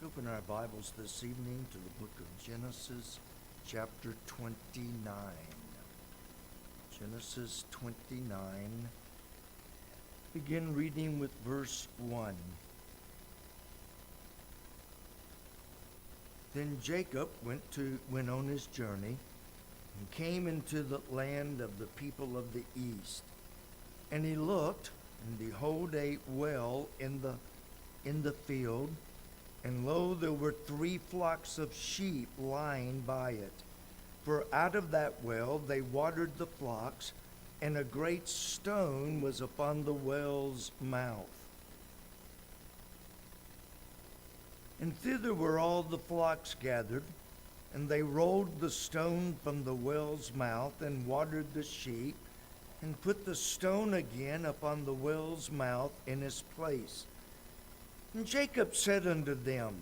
Open our Bibles this evening to the book of Genesis, chapter 29. Genesis 29. Begin reading with verse 1. Then Jacob went on his journey and came into the land of the people of the east. And he looked, and behold, a well in the field, and lo, there were 3 flocks of sheep lying by it. For out of that well they watered the flocks, and a great stone was upon the well's mouth. And thither were all the flocks gathered, and they rolled the stone from the well's mouth, and watered the sheep, and put the stone again upon the well's mouth in his place. And Jacob said unto them,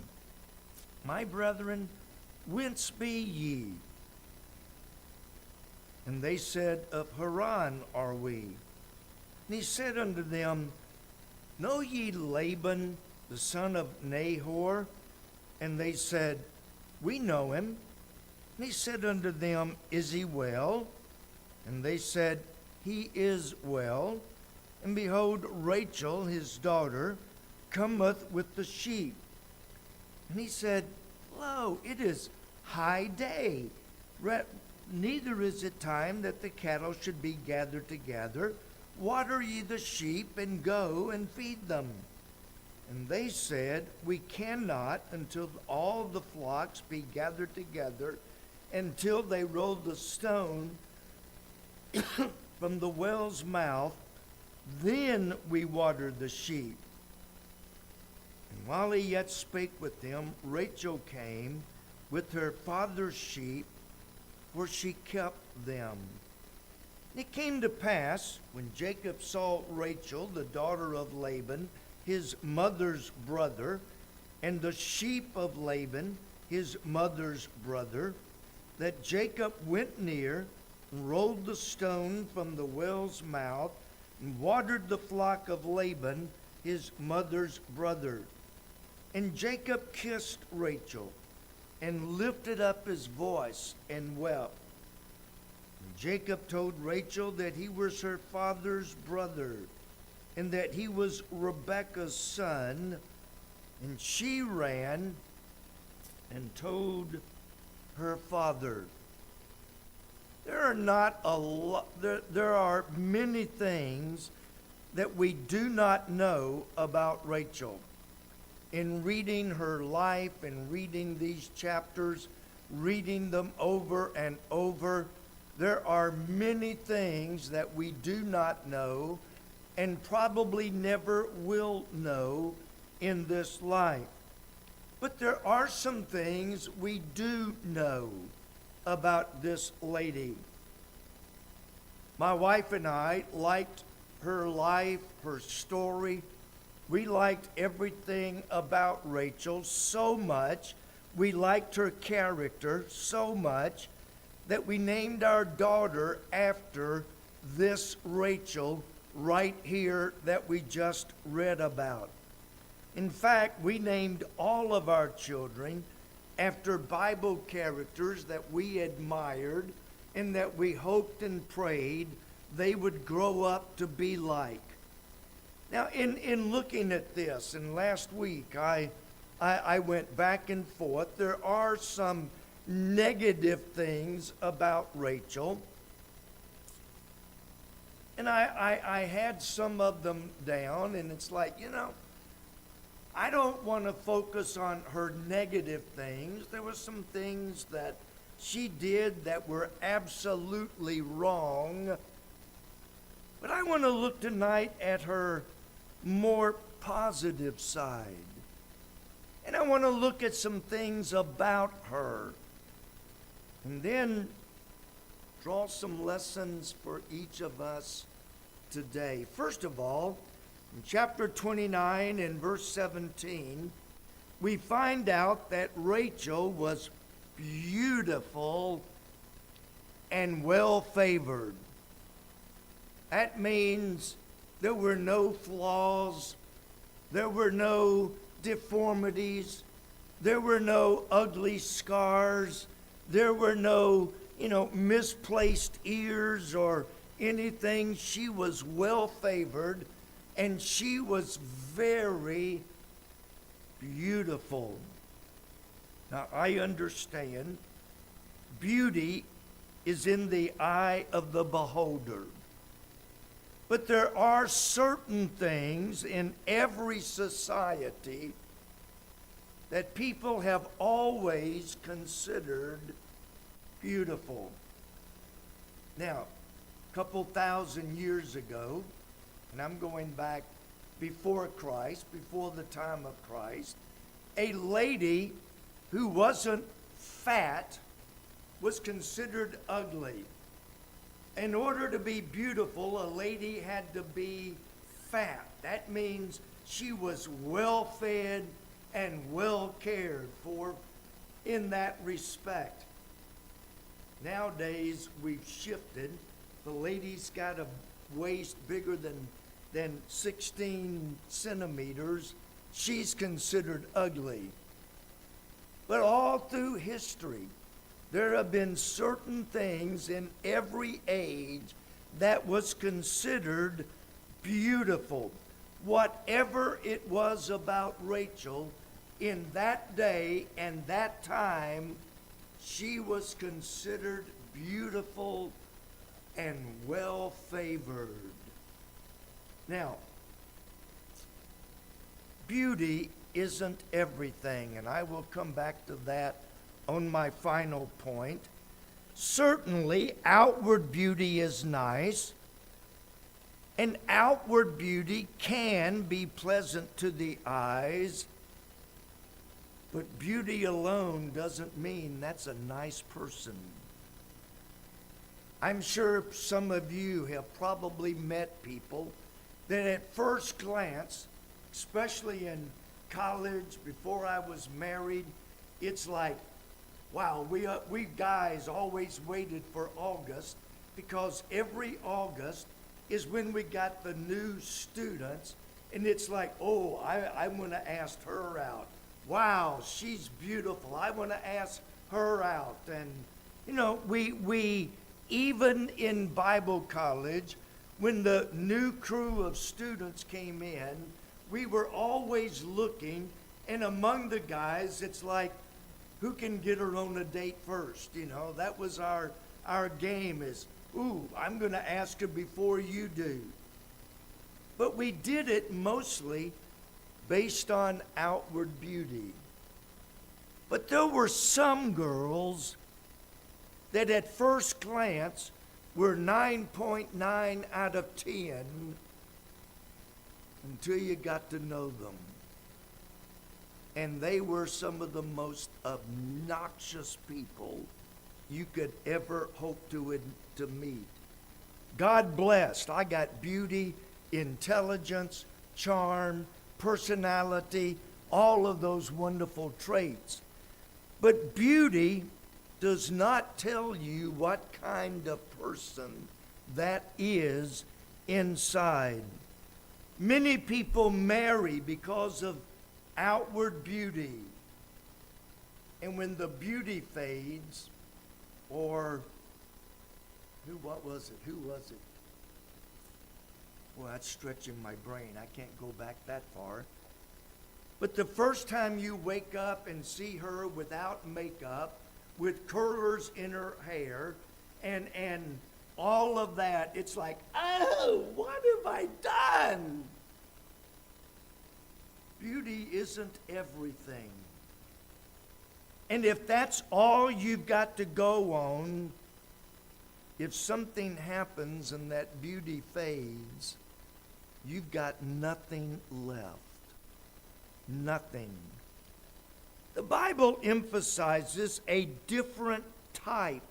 My brethren, whence be ye? And they said, Of Haran are we. And he said unto them, Know ye Laban, the son of Nahor? And they said, We know him. And he said unto them, Is he well? And they said, He is well. And behold, Rachel, his daughter, cometh with the sheep. And he said, Lo, it is high day. Neither is it time that the cattle should be gathered together. Water ye the sheep, and go and feed them. And they said, We cannot until all the flocks be gathered together, until they roll the stone from the well's mouth. Then we water the sheep. And while he yet spake with them, Rachel came with her father's sheep, for she kept them. And it came to pass, when Jacob saw Rachel, the daughter of Laban, his mother's brother, and the sheep of Laban, his mother's brother, that Jacob went near, and rolled the stone from the well's mouth, and watered the flock of Laban, his mother's brother. And Jacob kissed Rachel, and lifted up his voice, and wept. And Jacob told Rachel that he was her father's brother, and that he was Rebekah's son. And she ran and told her father. There are many things that we do not know about Rachel. In reading her life and reading these chapters, reading them over and over, there are many things that we do not know and probably never will know in this life. But there are some things we do know about this lady. My wife and I liked her life, her story. We liked everything about Rachel so much. We liked her character so much that we named our daughter after this Rachel right here that we just read about. In fact, we named all of our children after Bible characters that we admired and that we hoped and prayed they would grow up to be like. Now, in looking at this, and last week I went back and forth, there are some negative things about Rachel. And I had some of them down, and it's like, I don't want to focus on her negative things. There were some things that she did that were absolutely wrong. But I want to look tonight at her more positive side. And I want to look at some things about her. And then draw some lessons for each of us today. First of all, in chapter 29 and verse 17, we find out that Rachel was beautiful and well-favored. That means there were no flaws, there were no deformities, There were no ugly scars. There were no, misplaced ears or anything. She was well favored, and she was very beautiful. Now, I understand beauty is in the eye of the beholder. But there are certain things in every society that people have always considered beautiful. Now, a couple thousand years ago, and I'm going back before Christ, before the time of Christ, a lady who wasn't fat was considered ugly. In order to be beautiful, a lady had to be fat. That means she was well fed and well cared for in that respect. Nowadays, we've shifted. The lady's got a waist bigger than 16 centimeters. She's considered ugly. But all through history, there have been certain things in every age that was considered beautiful. Whatever it was about Rachel, in that day and that time, she was considered beautiful and well favored. Now, beauty isn't everything, and I will come back to that on my final point. Certainly, outward beauty is nice, and outward beauty can be pleasant to the eyes, but beauty alone doesn't mean that's a nice person. I'm sure some of you have probably met people that at first glance, especially in college, before I was married, it's like, wow, we guys always waited for August, because every August is when we got the new students, and it's like, oh, I want to ask her out. Wow, she's beautiful. I want to ask her out. And, we even in Bible college, when the new crew of students came in, we were always looking, and among the guys, it's like, who can get her on a date first? That was our game is, ooh, I'm going to ask her before you do. But we did it mostly based on outward beauty. But there were some girls that at first glance were 9.9 out of 10 until you got to know them. And they were some of the most obnoxious people you could ever hope to meet. God blessed. I got beauty, intelligence, charm, personality, all of those wonderful traits. But beauty does not tell you what kind of person that is inside. Many people marry because of outward beauty. And when the beauty fades, or who was it? Well, that's stretching my brain. I can't go back that far. But the first time you wake up and see her without makeup, with curlers in her hair, and all of that, it's like, oh, what have I done? Beauty isn't everything. And if that's all you've got to go on, if something happens and that beauty fades, you've got nothing left. Nothing. The Bible emphasizes a different type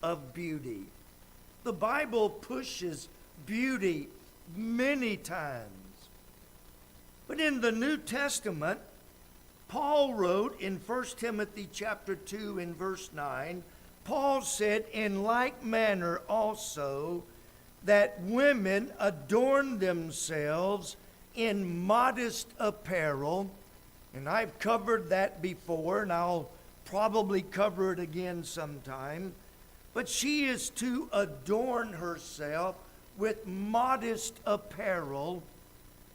of beauty. The Bible pushes beauty many times. But in the New Testament, Paul wrote in 1 Timothy chapter 2 and verse 9, Paul said, in like manner also, that women adorn themselves in modest apparel, And I've covered that before, and I'll probably cover it again sometime. But she is to adorn herself with modest apparel,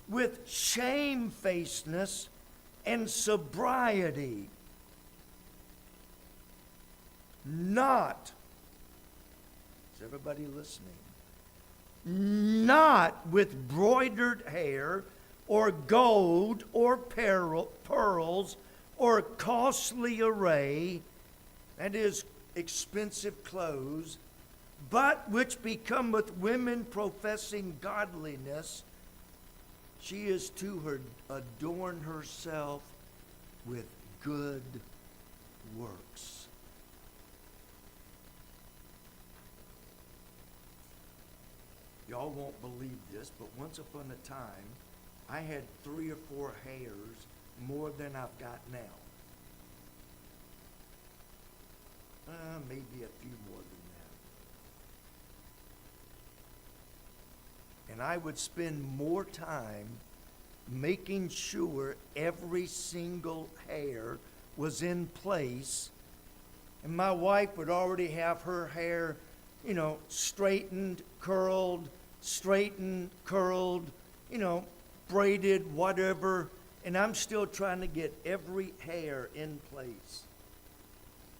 with shamefacedness and sobriety. Not, is everybody listening? Not with broidered hair or gold or pearls or costly array, that is, expensive clothes, but which becometh women professing godliness. She is to adorn herself with good works. Y'all won't believe this, but once upon a time, I had 3 or 4 hairs more than I've got now. Maybe a few more than that. And I would spend more time making sure every single hair was in place. And my wife would already have her hair, straightened, curled, braided, whatever. And I'm still trying to get every hair in place.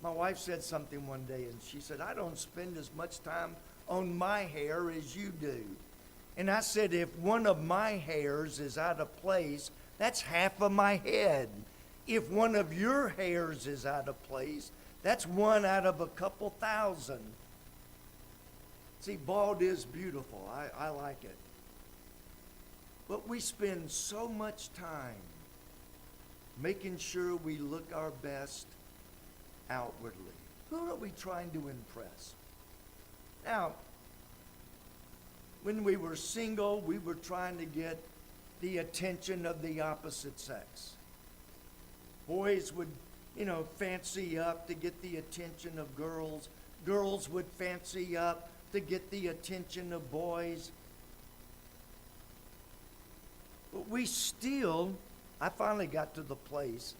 My wife said something one day, and she said, I don't spend as much time on my hair as you do. And I said, if one of my hairs is out of place, that's half of my head. If one of your hairs is out of place, that's one out of a couple thousand. See, bald is beautiful. I like it. But we spend so much time making sure we look our best outwardly. Who are we trying to impress? Now, when we were single, we were trying to get the attention of the opposite sex. Boys would, fancy up to get the attention of girls. Girls would fancy up to get the attention of boys. But I finally got to the place,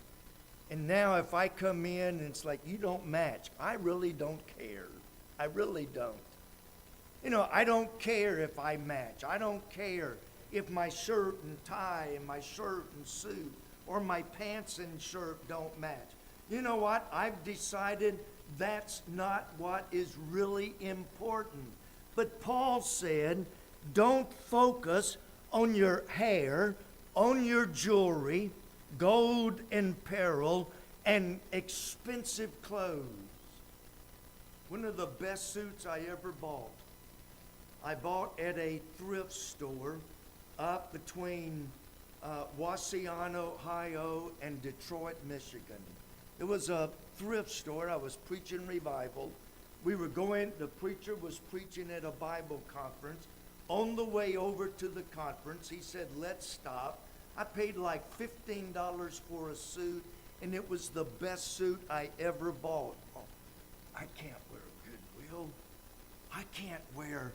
and now if I come in and it's like, you don't match, I really don't care. I really don't. I don't care if I match. I don't care if my shirt and tie and my shirt and suit or my pants and shirt don't match. You know what? I've decided that's not what is really important. But Paul said, don't focus on your hair, on your jewelry, gold and pearl, and expensive clothes. One of the best suits I ever bought, I bought at a thrift store up between Waseon, Ohio, and Detroit, Michigan. It was a thrift store. I was preaching revival. The preacher was preaching at a Bible conference. On the way over to the conference, he said, let's stop. I paid like $15 for a suit, and it was the best suit I ever bought. Oh, I can't wear Goodwill. I can't wear,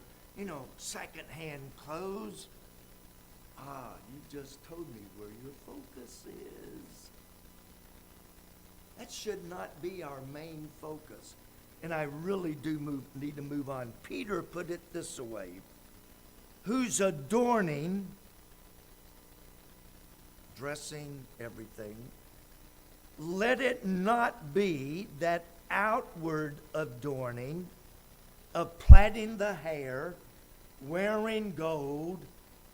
secondhand clothes. You just told me where your focus is. That should not be our main focus. And I really do need to move on. Peter put it this way: who's adorning, dressing, everything, let it not be that outward adorning of plaiting the hair, wearing gold,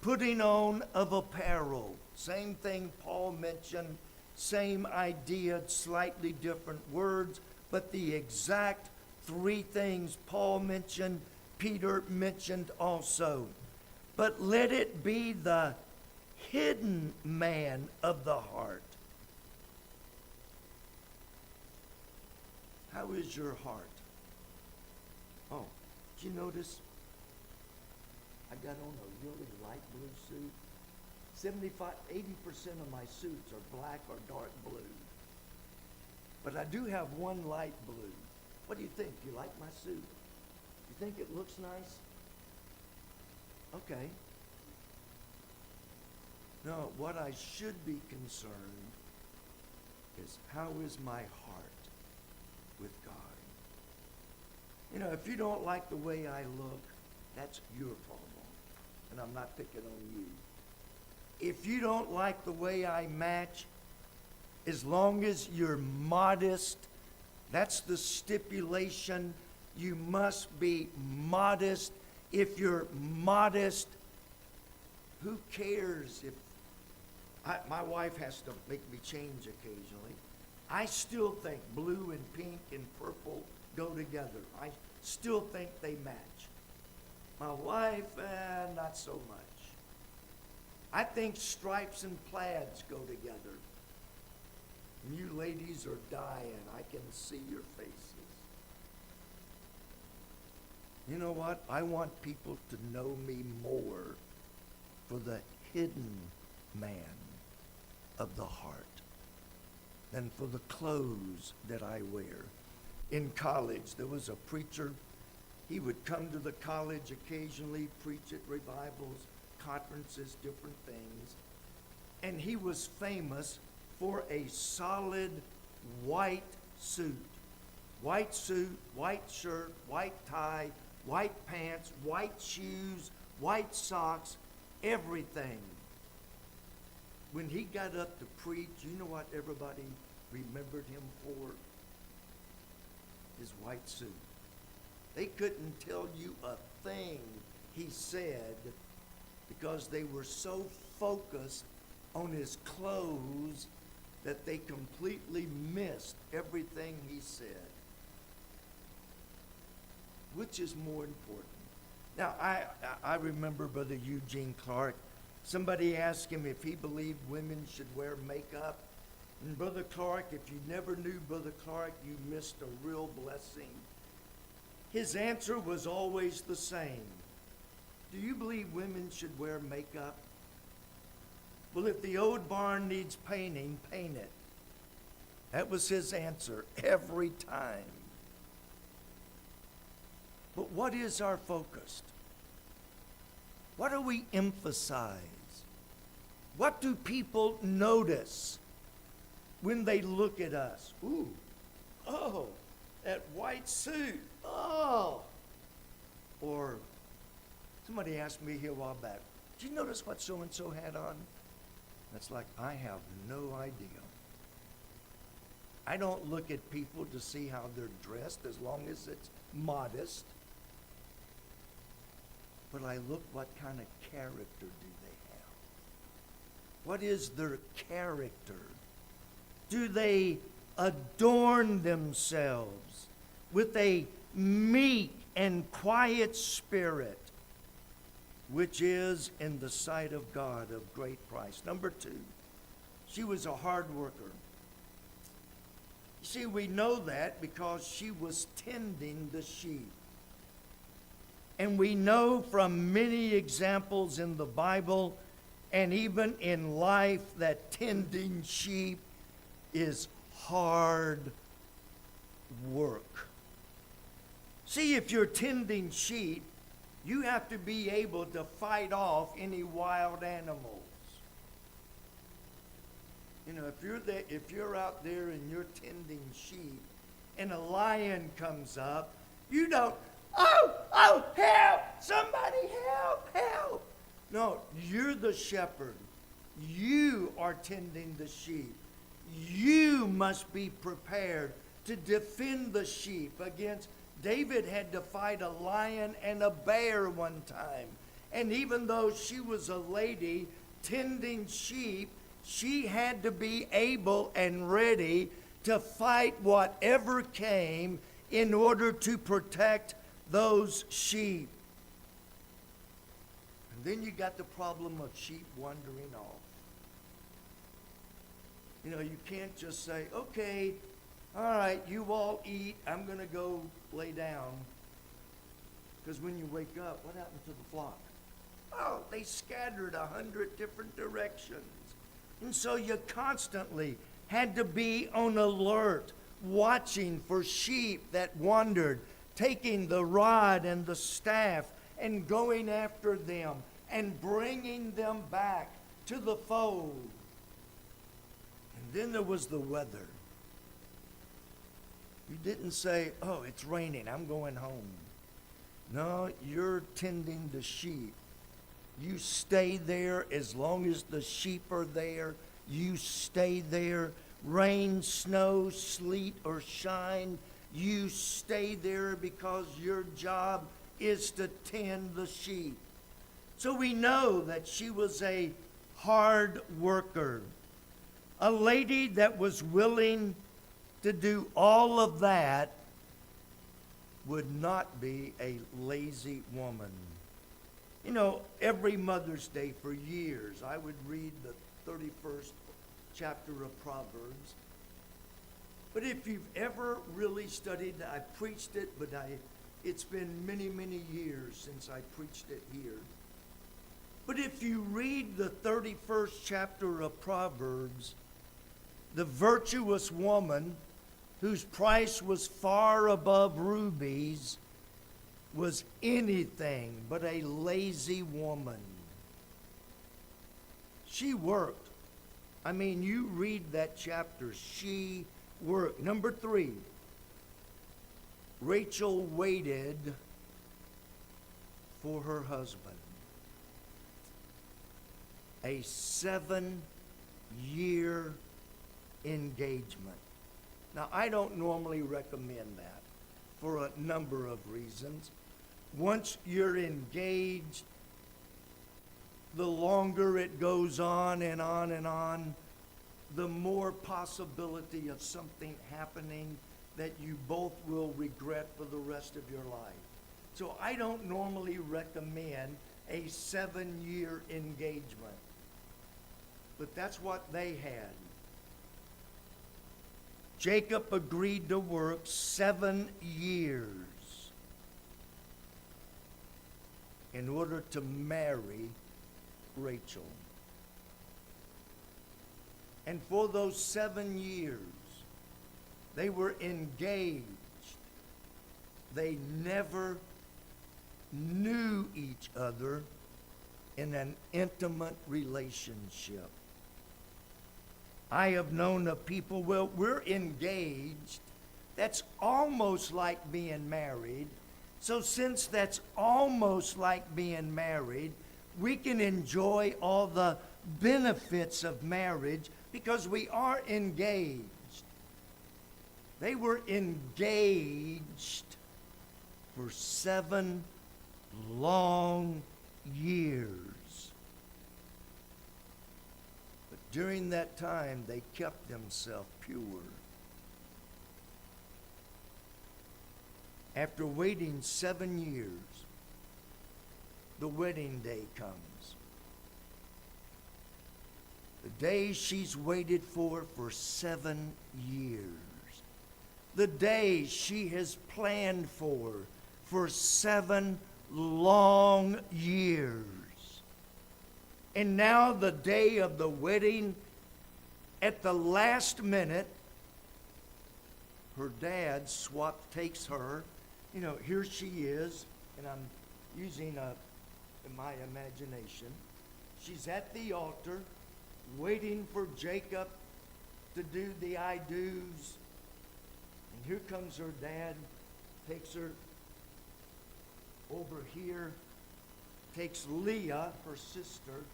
putting on of apparel. Same thing Paul mentioned, same idea, slightly different words, but the exact 3 things Paul mentioned, Peter mentioned also. But let it be the hidden man of the heart. How is your heart? Oh, did you notice? I got on a really light blue suit. 80% of my suits are black or dark blue. But I do have one light blue. What do you think? You like my suit? You think it looks nice? Okay. No, what I should be concerned is, how is my heart with God? You know, if you don't like the way I look, that's your problem. And I'm not picking on you. If you don't like the way I match, as long as you're modest, that's the stipulation. You must be modest. If you're modest, who cares if my wife has to make me change occasionally. I still think blue and pink and purple go together. I still think they match. My wife, not so much. I think stripes and plaids go together. And you ladies are dying. I can see your faces. You know what? I want people to know me more for the hidden man of the heart than for the clothes that I wear. In college, there was a preacher. He would come to the college occasionally, preach at revivals, conferences, different things. And he was famous for a solid white suit. White suit, white shirt, white tie, white pants, white shoes, white socks, everything. When he got up to preach, you know what everybody remembered him for? His white suit. They couldn't tell you a thing he said because they were so focused on his clothes that they completely missed everything he said. Which is more important? Now, I remember Brother Eugene Clark. Somebody asked him if he believed women should wear makeup. And Brother Clark, if you never knew Brother Clark, you missed a real blessing. His answer was always the same. Do you believe women should wear makeup? Well, if the old barn needs painting, paint it. That was his answer every time. But what is our focus? What do we emphasize? What do people notice when they look at us? Ooh, oh, that white suit, oh. Or somebody asked me here a while back, did you notice what so-and-so had on? That's like, I have no idea. I don't look at people to see how they're dressed as long as it's modest. But I look what kind of character do they have? What is their character? Do they adorn themselves with a meek and quiet spirit, which is in the sight of God of great price? Number 2, she was a hard worker. You see, we know that because she was tending the sheep. And we know from many examples in the Bible and even in life that tending sheep is hard work. See, if you're tending sheep, you have to be able to fight off any wild animals. You know, if you're out there and you're tending sheep and a lion comes up, you don't, oh, help! Somebody help! No, you're the shepherd. You are tending the sheep. You must be prepared to defend the sheep against. David had to fight a lion and a bear one time. And even though she was a lady tending sheep, she had to be able and ready to fight whatever came in order to protect those sheep. And then you got the problem of sheep wandering off. You know, you can't just say, okay, all right, you all eat, I'm going to go lay down. Because when you wake up, what happened to the flock? Oh, they scattered 100 different directions. And so you constantly had to be on alert, watching for sheep that wandered, taking the rod and the staff and going after them and bringing them back to the fold. And then there was the weather. didn't say, oh, it's raining, I'm going home. No, you're tending the sheep. You stay there as long as the sheep are there. You stay there. Rain, snow, sleet, or shine, you stay there because your job is to tend the sheep. So we know that she was a hard worker, a lady that was willing to do all of that would not be a lazy woman. You know, every Mother's Day for years, I would read the 31st chapter of Proverbs. But if you've ever really studied, I preached it, but it's been many, many years since I preached it here. But if you read the 31st chapter of Proverbs, the virtuous woman whose price was far above rubies was anything but a lazy woman. She worked. I mean, you read that chapter, she worked. Number 3, Rachel waited for her husband. A 7-year engagement. Now, I don't normally recommend that for a number of reasons. Once you're engaged, the longer it goes on and on and on, the more possibility of something happening that you both will regret for the rest of your life. So I don't normally recommend a 7-year engagement. But that's what they had. Jacob agreed to work 7 years in order to marry Rachel. And for those 7 years, they were engaged. They never knew each other in an intimate relationship. I have known of people, well, we're engaged. That's almost like being married. So since that's almost like being married, we can enjoy all the benefits of marriage because we are engaged. They were engaged for 7 long years. But during that time, they kept themselves pure. After waiting 7 years, the wedding day comes. The day she's waited for 7 years. The day she has planned for 7 long years. And now the day of the wedding, at the last minute, her dad takes her. You know, here she is, and I'm using my imagination. She's at the altar, waiting for Jacob to do the I do's. And here comes her dad, takes her over here, takes Leah, her sister,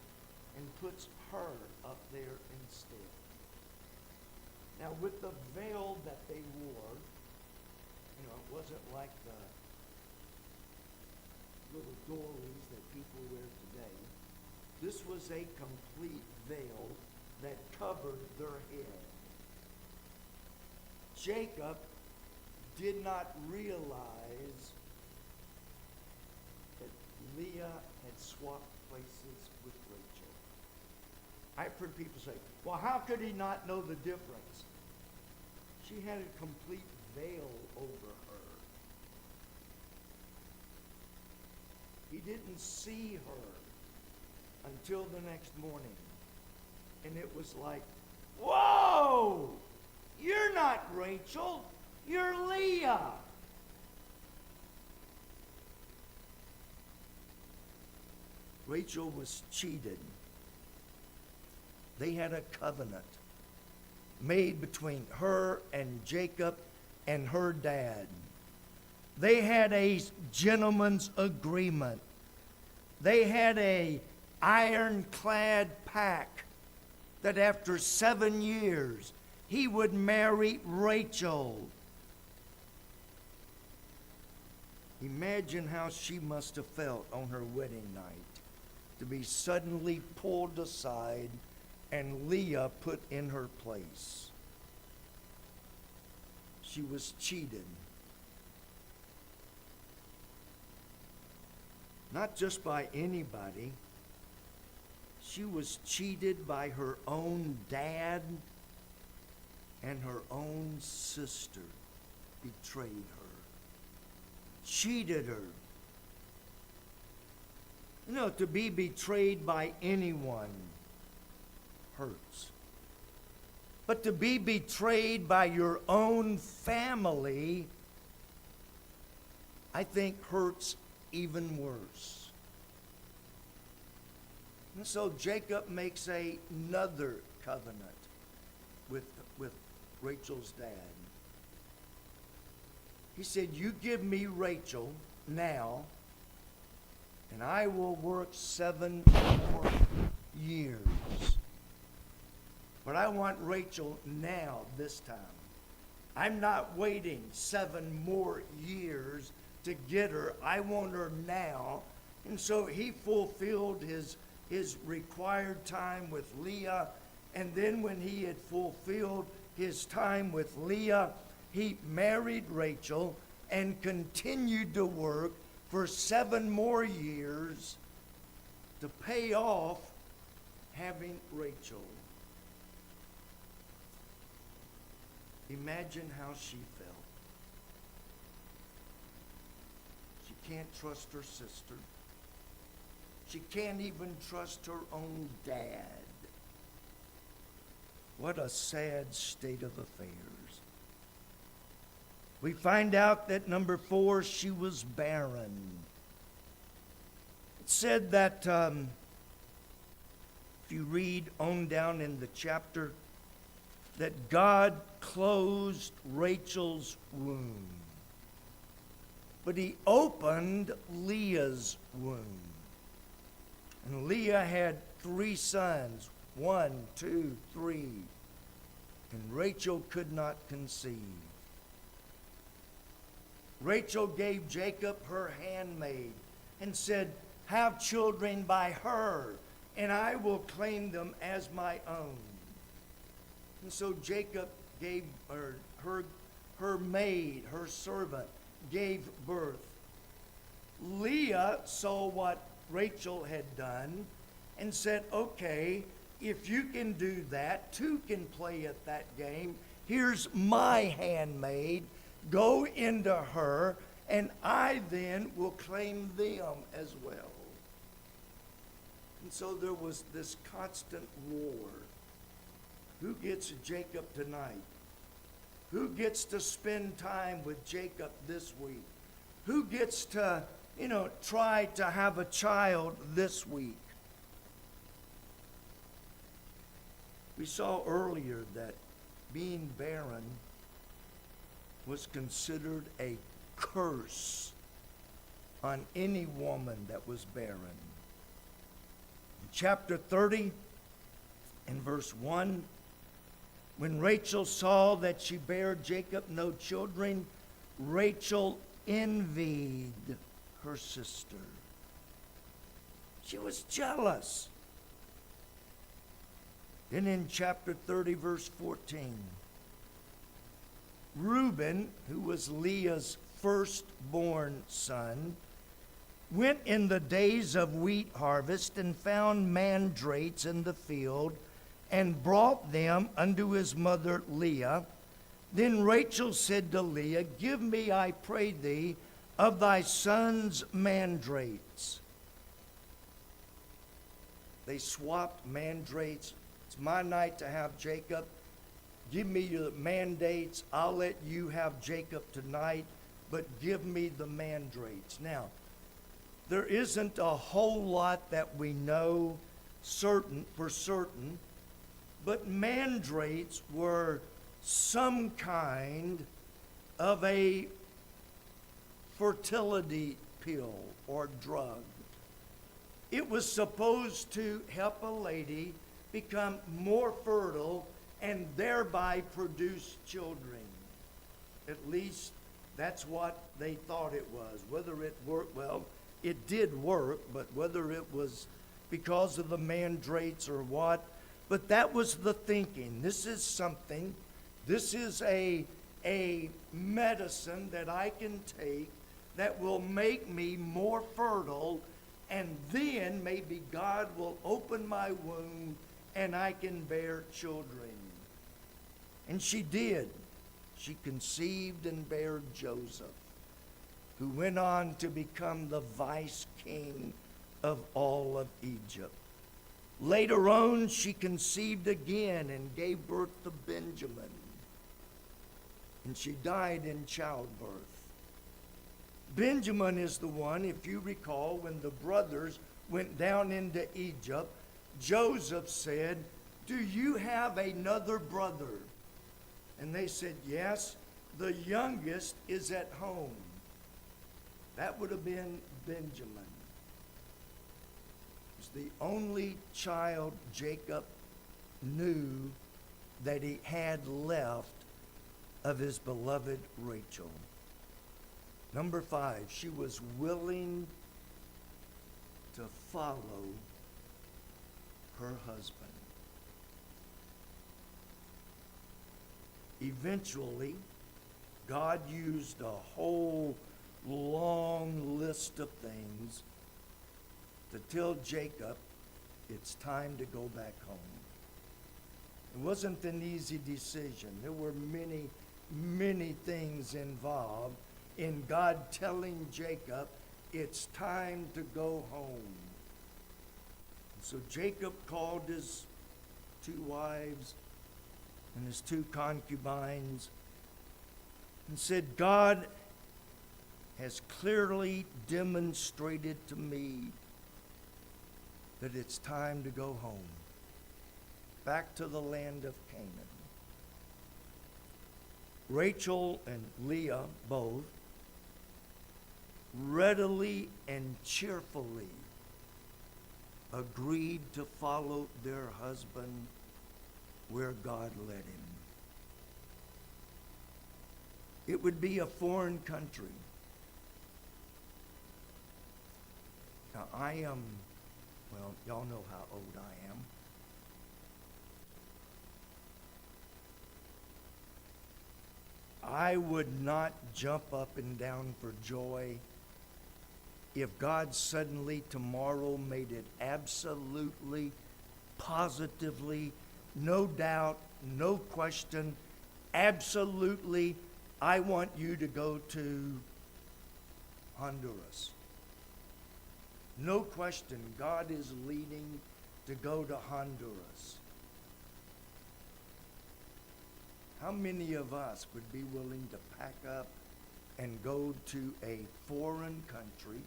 and puts her up there instead. Now, with the veil that they wore, you know, it wasn't like the little doilies that people wear today. This was a complete veil that covered their head. Jacob did not realize that Leah had swapped places with Rachel. I've heard people say, well, how could he not know the difference? She had a complete veil over her. He didn't see her until the next morning. And it was like, whoa! You're not Rachel, you're Leah. Rachel was cheated. They had a covenant made between her and Jacob and her dad. They had a gentleman's agreement. They had a ironclad pact that after 7 years he would marry Rachel. Imagine how she must have felt on her wedding night to be suddenly pulled aside and Leah put in her place. She was cheated. Not just by anybody. She was cheated by her own dad, and her own sister betrayed her, cheated her. You know, to be betrayed by anyone hurts. But to be betrayed by your own family, I think hurts even worse. And so Jacob makes another covenant with Rachel's dad. He said, you give me Rachel now, and I will work 7 more years. But I want Rachel now this time. I'm not waiting 7 more years to get her. I want her now. And so he fulfilled his required time with Leah. And then when he had fulfilled his time with Leah, he married Rachel and continued to work for 7 more years to pay off having Rachel. Imagine how she felt. She can't trust her sister. She can't even trust her own dad. What a sad state of affairs. We find out that number 4, she was barren. It said that if you read on down in the chapter, that God closed Rachel's womb. But he opened Leah's womb. And Leah had 3 sons, 1, 2, 3. And Rachel could not conceive. Rachel gave Jacob her handmaid and said, have children by her, and I will claim them as my own. And so Jacob gave her maid, her servant, gave birth. Leah saw what Rachel had done and said, okay, if you can do that, 2 can play at that game. Here's my handmaid. Go into her, and I then will claim them as well. And so there was this constant war. Who gets Jacob tonight? Who gets to spend time with Jacob this week? Who gets to, try to have a child this week? We saw earlier that being barren was considered a curse on any woman that was barren. In chapter 30, in verse 1, when Rachel saw that she bare Jacob no children, Rachel envied her sister. She was jealous. Then in chapter 30, verse 14, Reuben, who was Leah's firstborn son, went in the days of wheat harvest and found mandrakes in the field and brought them unto his mother Leah. Then Rachel said to Leah, give me, I pray thee, of thy son's mandrakes. They swapped mandrakes. It's my night to have Jacob. Give me your mandates. I'll let you have Jacob tonight, but give me the mandrakes. Now, there isn't a whole lot that we know for certain, but mandrakes were some kind of a fertility pill or drug. It was supposed to help a lady become more fertile and thereby produce children. At least that's what they thought it was. Whether it worked, well, it did work, but whether it was because of the mandrakes or what, but that was the thinking. This is something, this is a medicine that I can take that will make me more fertile, and then maybe God will open my womb and I can bear children. And she did. She conceived and bare Joseph, who went on to become the vice king of all of Egypt. Later on, she conceived again and gave birth to Benjamin. And she died in childbirth. Benjamin is the one, if you recall, when the brothers went down into Egypt, Joseph said, "Do you have another brother?" And they said, "Yes, the youngest is at home." That would have been Benjamin. He was the only child Jacob knew that he had left of his beloved Rachel. Number 5, she was willing to follow her husband. Eventually, God used a whole long list of things to tell Jacob it's time to go back home. It wasn't an easy decision. There were many, many things involved in God telling Jacob it's time to go home. So Jacob called his 2 wives and his 2 concubines and said, "God has clearly demonstrated to me that it's time to go home, back to the land of Canaan." Rachel and Leah both readily and cheerfully agreed to follow their husband where God led him. It would be a foreign country. Now y'all know how old I am. I would not jump up and down for joy if God suddenly tomorrow made it absolutely, positively, no doubt, no question, absolutely, I want you to go to Honduras. No question, God is leading to go to Honduras. How many of us would be willing to pack up and go to a foreign country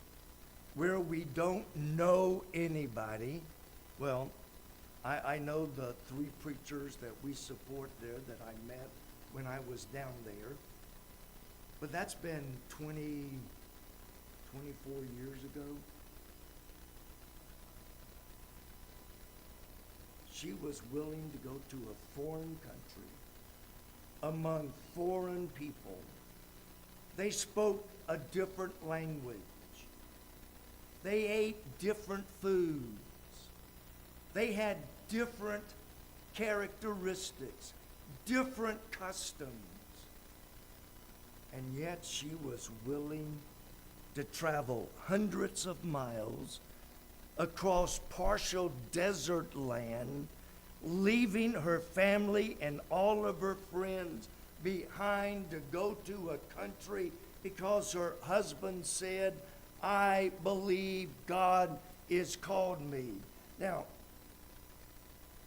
where we don't know anybody? Well, I know the 3 preachers that we support there that I met when I was down there. But that's been 24 years ago. She was willing to go to a foreign country among foreign people. They spoke a different language. They ate different foods. They had different characteristics, different customs. And yet she was willing to travel hundreds of miles across partial desert land, leaving her family and all of her friends behind to go to a country because her husband said, "I believe God has called me." Now,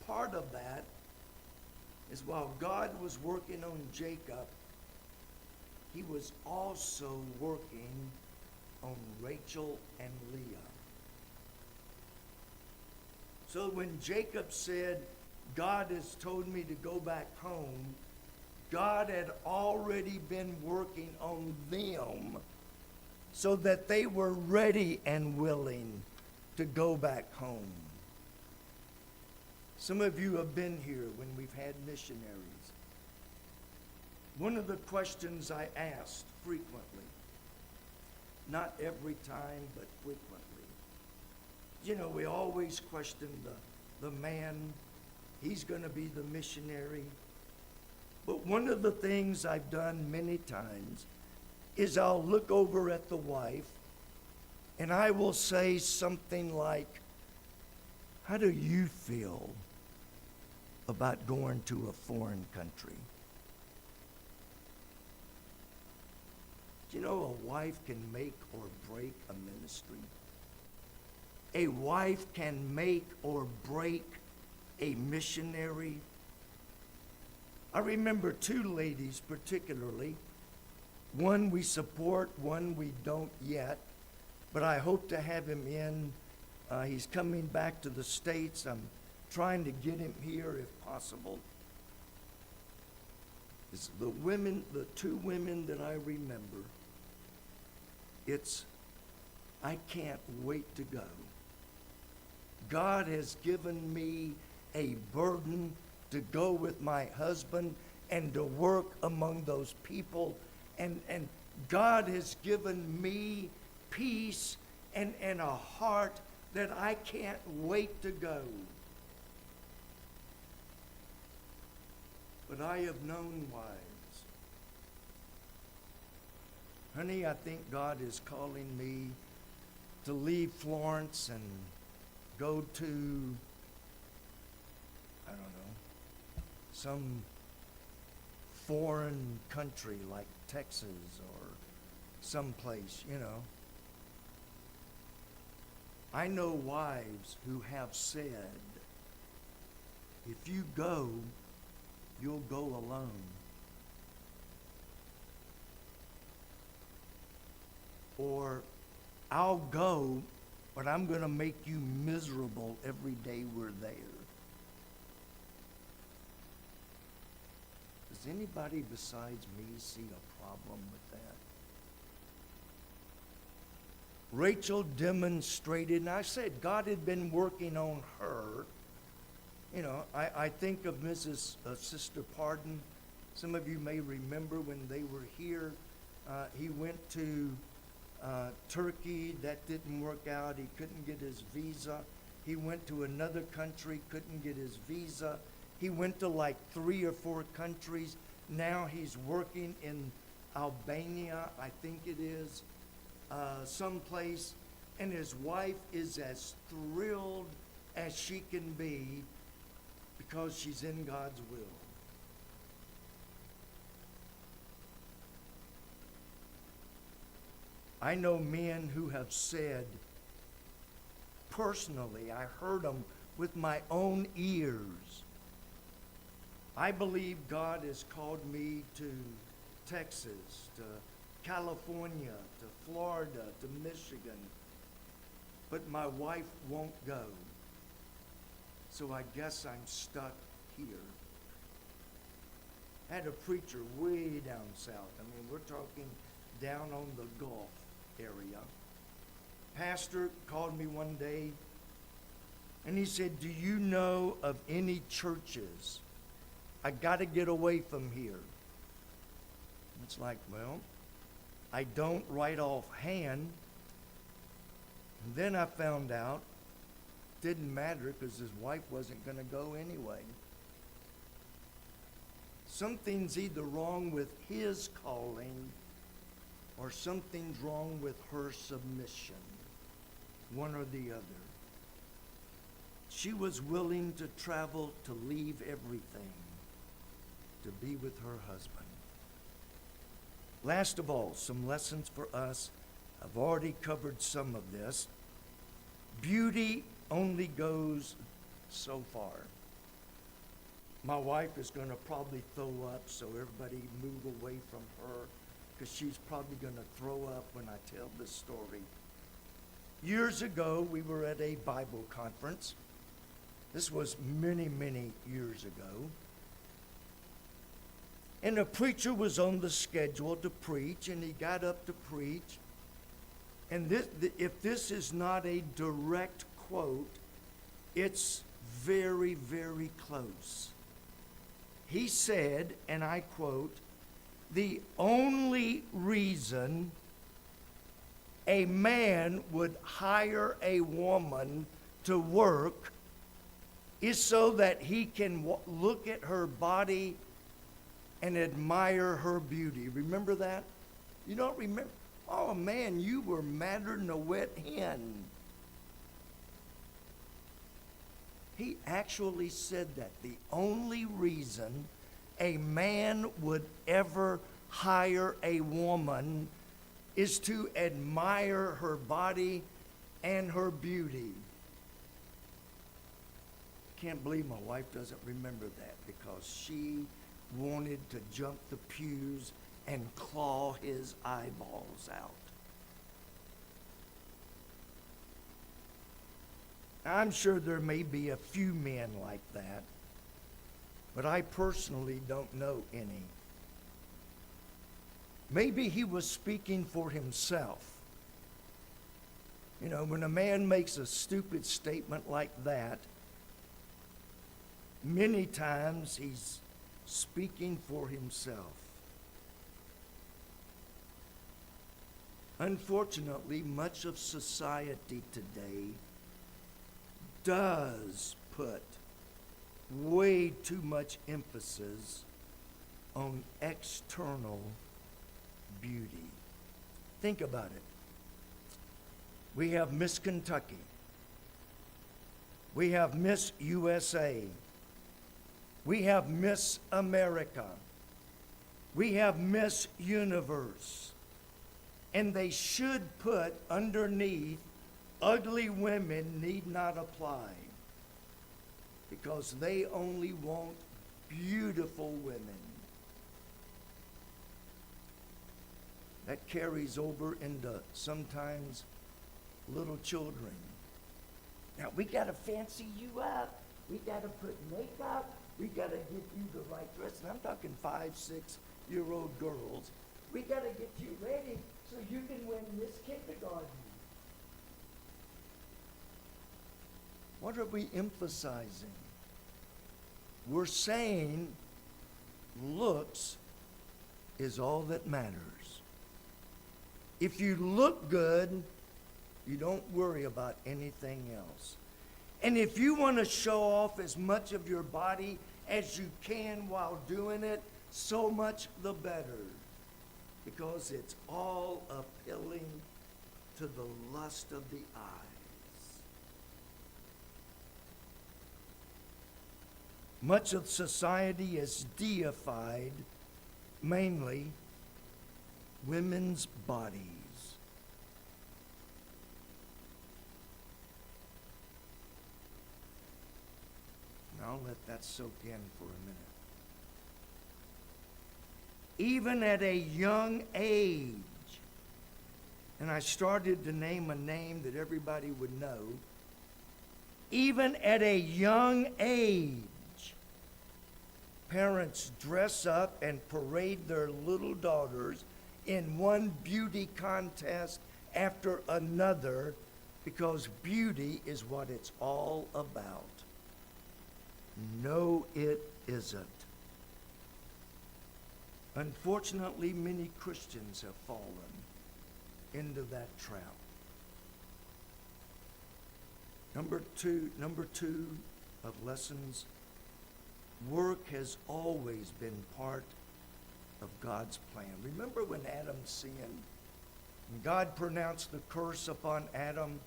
part of that is while God was working on Jacob, he was also working on Rachel and Leah. So when Jacob said, "God has told me to go back home," God had already been working on them so that they were ready and willing to go back home. Some of you have been here when we've had missionaries. One of the questions I asked frequently, not every time, but frequently, you know, we always question the man, he's going to be the missionary. But one of the things I've done many times is I'll look over at the wife and I will say something like, how do you feel about going to a foreign country? Do you know a wife can make or break a ministry? A wife can make or break a missionary. I remember two ladies particularly. One we support, one we don't yet, but I hope to have him in. He's coming back to the States. I'm trying to get him here if possible. It's the two women that I remember. I can't wait to go. God has given me a burden to go with my husband and to work among those people. And God has given me peace and a heart that I can't wait to go. But I have known wives. Honey, I think God is calling me to leave Florence and go to, I don't know, some foreign country like Texas or someplace, you know. I know wives who have said, if you go, you'll go alone. Or, I'll go, but I'm going to make you miserable every day we're there. Does anybody besides me see a problem with that? Rachel demonstrated, and I said God had been working on her. You know, I think of Sister Pardon. Some of you may remember when they were here. He went to Turkey. That didn't work out. He couldn't get his visa. He went to another country, couldn't get his visa. He went to like 3 or 4 countries. Now he's working in Albania, I think it is, someplace. And his wife is as thrilled as she can be because she's in God's will. I know men who have said, personally, I heard them with my own ears, I believe God has called me to Texas, to California, to Florida, to Michigan, but my wife won't go. So I guess I'm stuck here. I had a preacher way down south. I mean, we're talking down on the Gulf area. Pastor called me one day and he said, do you know of any churches? I got to get away from here. It's like, well, I don't right offhand. And then I found out it didn't matter because his wife wasn't going to go anyway. Something's either wrong with his calling or something's wrong with her submission, one or the other. She was willing to travel, to leave everything, to be with her husband. Last of all, some lessons for us. I've already covered some of this. Beauty only goes so far. My wife is going to probably throw up, so everybody move away from her, because she's probably going to throw up when I tell this story. Years ago, we were at a Bible conference. This was many, many years ago. And a preacher was on the schedule to preach, and he got up to preach. And if this is not a direct quote, it's very, very close. He said, and I quote, "The only reason a man would hire a woman to work is so that he can look at her body and admire her beauty." Remember that? You don't remember? Oh man, you were madder than a wet hen. He actually said that the only reason a man would ever hire a woman is to admire her body and her beauty. Can't believe my wife doesn't remember that, because she wanted to jump the pews and claw his eyeballs out. I'm sure there may be a few men like that, but I personally don't know any. Maybe he was speaking for himself. You know, when a man makes a stupid statement like that, many times he's speaking for himself. Unfortunately, much of society today does put way too much emphasis on external beauty. Think about it. We have Miss Kentucky. We have Miss USA. We have Miss America. We have Miss Universe. And they should put underneath, ugly women need not apply, because they only want beautiful women. That carries over into sometimes little children. Now, we got to fancy you up. We got to put makeup. We got to get you the right dress. And I'm talking 5, 6-year-old girls. We got to get you ready so you can win this kindergarten. What are we emphasizing? We're saying looks is all that matters. If you look good, you don't worry about anything else. And if you want to show off as much of your body as you can while doing it, so much the better, because it's all appealing to the lust of the eyes. Much of society is deified, mainly women's bodies. I'll let that soak in for a minute. Even at a young age, and I started to name a name that everybody would know, even at a young age, parents dress up and parade their little daughters in one beauty contest after another, because beauty is what it's all about. No, it isn't. Unfortunately, many Christians have fallen into that trap. Number two of lessons, work has always been part of God's plan. Remember when Adam sinned? And God pronounced the curse upon Adam.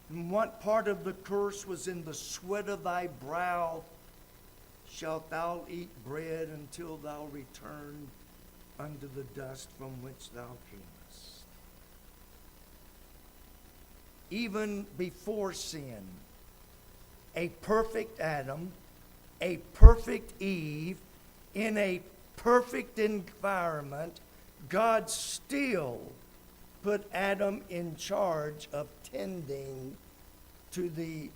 And what part of the curse was, "In the sweat of thy brow shalt thou eat bread until thou return unto the dust from which thou camest." Even before sin, a perfect Adam, a perfect Eve, in a perfect environment, God still put Adam in charge of tending to the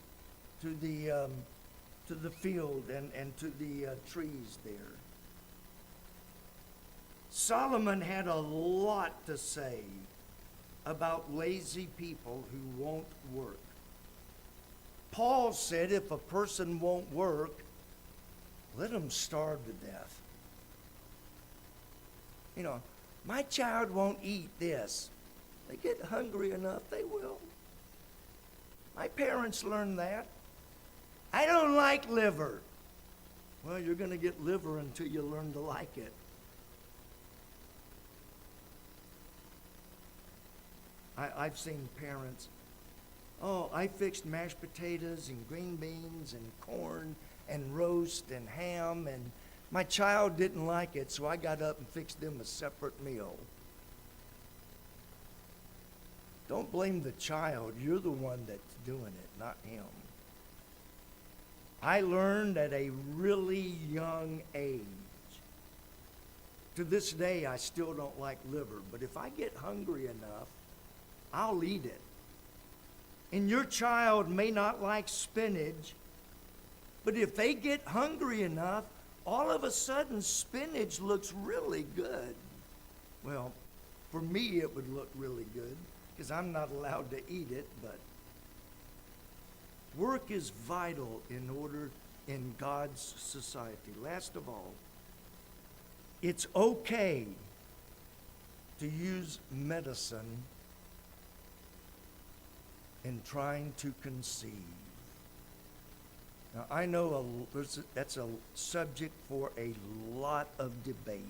field and to the trees there. Solomon had a lot to say about lazy people who won't work. Paul said if a person won't work, let them starve to death. You know, my child won't eat this. They get hungry enough, they will. My parents learned that. I don't like liver. Well, you're going to get liver until you learn to like it. I've seen parents, oh, I fixed mashed potatoes and green beans and corn and roast and ham, and my child didn't like it, so I got up and fixed them a separate meal. Don't blame the child. You're the one that's doing it, not him. I learned at a really young age. To this day, I still don't like liver, but if I get hungry enough, I'll eat it. And your child may not like spinach, but if they get hungry enough, all of a sudden spinach looks really good. Well, for me it would look really good because I'm not allowed to eat it, but work is vital in God's society. Last of all, it's okay to use medicine in trying to conceive. Now, I know that's a subject for a lot of debate.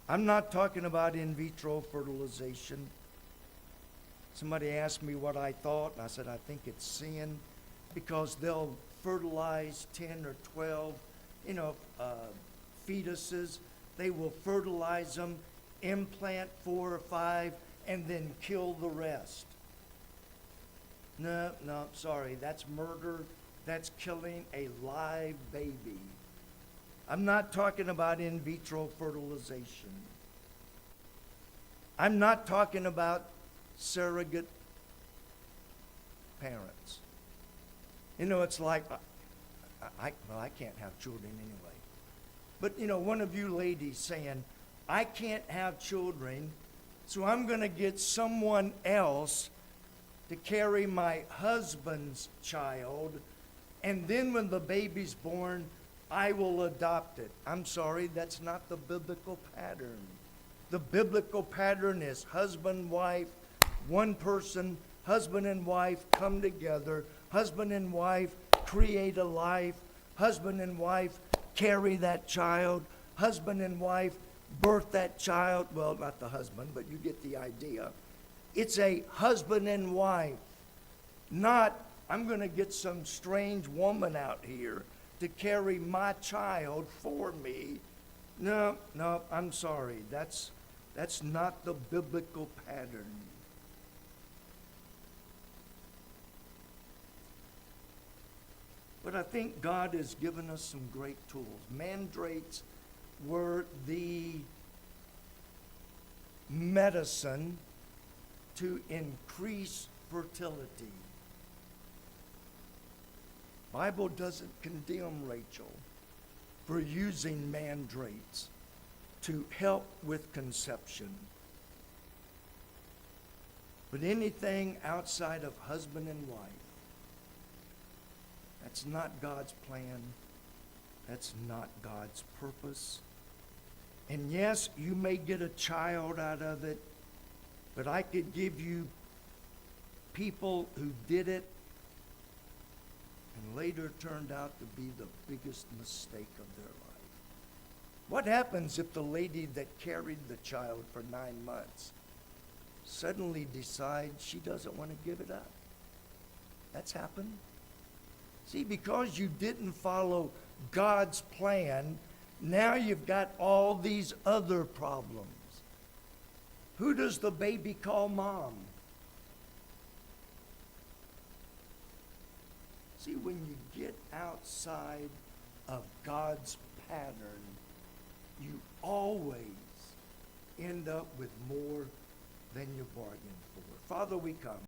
I'm not talking about in vitro fertilization. Somebody asked me what I thought, and I said, I think it's sin, because they'll fertilize 10 or 12, fetuses. They will fertilize them, implant 4 or 5, and then kill the rest. No, sorry, that's murder. That's killing a live baby. I'm not talking about in vitro fertilization. I'm not talking about surrogate parents. It's like, I can't have children anyway. But, one of you ladies saying, I can't have children, so I'm going to get someone else to carry my husband's child, and then when the baby's born, I will adopt it. I'm sorry, that's not the biblical pattern. The biblical pattern is husband, wife, one person, husband and wife come together, husband and wife create a life, husband and wife carry that child, husband and wife birth that child. Well, not the husband, but you get the idea. It's a husband and wife, not I'm going to get some strange woman out here to carry my child for me. No, I'm sorry. That's not the biblical pattern. But I think God has given us some great tools. Mandrakes were the medicine to increase fertility. Bible doesn't condemn Rachel for using mandrakes to help with conception. But anything outside of husband and wife, that's not God's plan. That's not God's purpose. And yes, you may get a child out of it, but I could give you people who did it and later turned out to be the biggest mistake of their life. What happens if the lady that carried the child for 9 months suddenly decides she doesn't want to give it up? That's happened. See, because you didn't follow God's plan, now you've got all these other problems. Who does the baby call mom? See, when you get outside of God's pattern, you always end up with more than you bargained for. Father, we come.